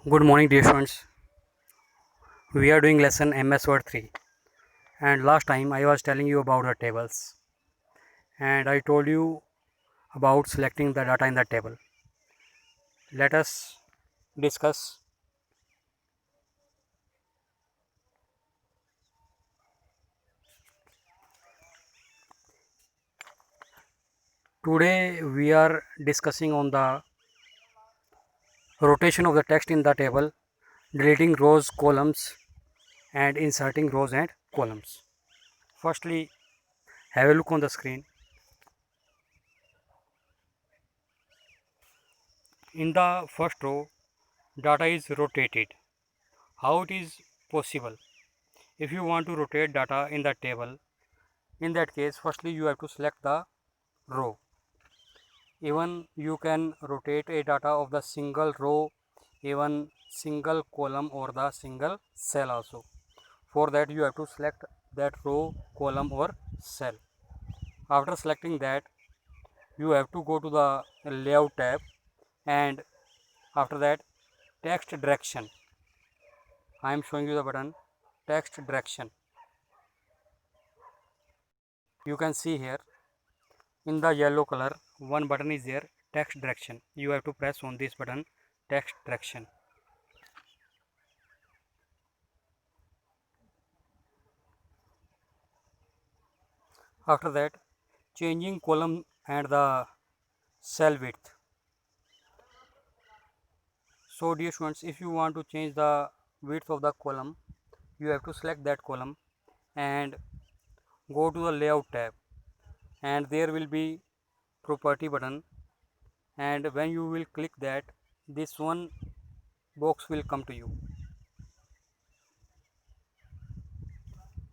Good morning, dear students. We are doing lesson MS Word 3, and last time I was telling you about the tables, and I told you about selecting the data in the table. Let us discuss. Today we are discussing on the rotation of the text in the table, deleting rows, columns, and inserting rows and columns. Firstly, have a look on the screen. In the first row, data is rotated. How it is possible? If you want to rotate data in the table, in that case, firstly you have to select the row. Even you can rotate a data of the single row, even single column or the single cell also. For that you have to select that row, column or cell. After selecting that, you have to go to the layout tab, and after that text direction. I am showing you the button text direction. You can see here in the yellow color one button is there, text direction. You have to press on this button, text direction. After that, changing column and the cell width. So dear students, if you want to change the width of the column, you have to select that column and go to the layout tab, and there will be property button, and when you will click that, this one box will come to you.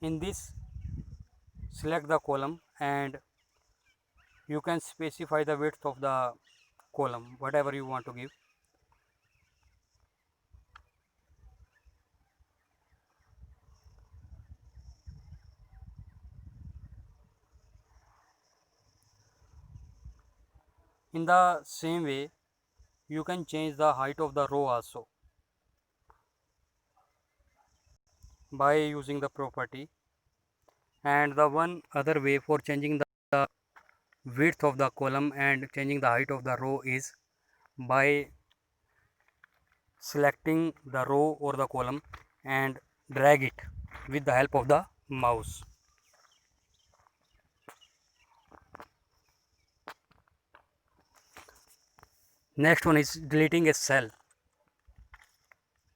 In this, select the column and you can specify the width of the column, whatever you want to give. In the same way, you can change the height of the row also by using the property. And the one other way for changing the width of the column and changing the height of the row is by selecting the row or the column and drag it with the help of the mouse. Next one is deleting a cell.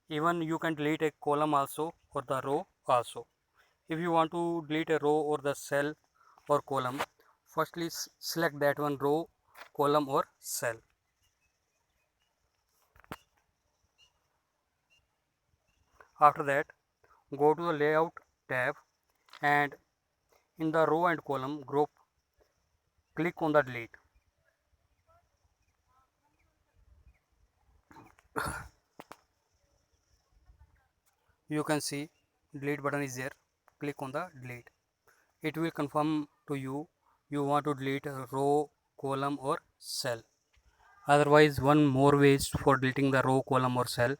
Even you can delete a column also or the row also. If you want to delete a row or the cell or column, firstly select that one row, column or cell. After that, go to the layout tab, and in the row and column group, click on the delete. You can see delete button is there. Click on the delete. It will confirm to you want to delete a row, column or cell. Otherwise, one more ways for deleting the row, column or cell,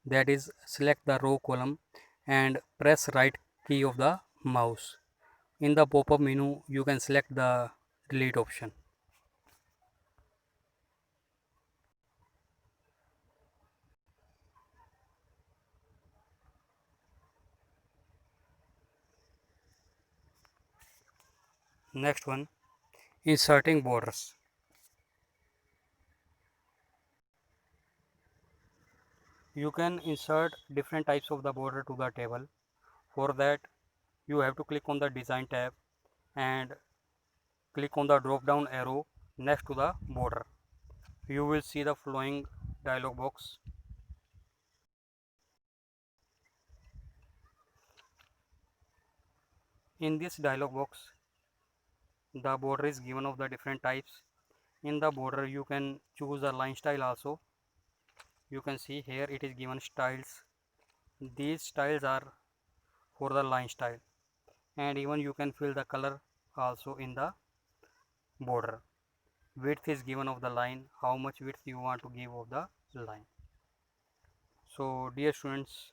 that is select the row, column and press right key of the mouse. In the pop-up menu, you can select the delete option. Next one, inserting borders. You can insert different types of the border to the table. For that, you have to click on the design tab and click on the drop down arrow next to the border. You will see the following dialog box. In this dialog box, the border is given of the different types. In the border, you can choose the line style also. You can see here it is given styles. These styles are for the line style, and even you can fill the color also in the border. Width is given of the line, how much width you want to give of the line. So dear students,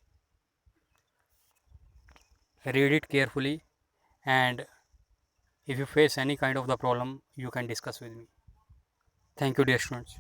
read it carefully, and if you face any kind of the problem, you can discuss with me. Thank you, dear students.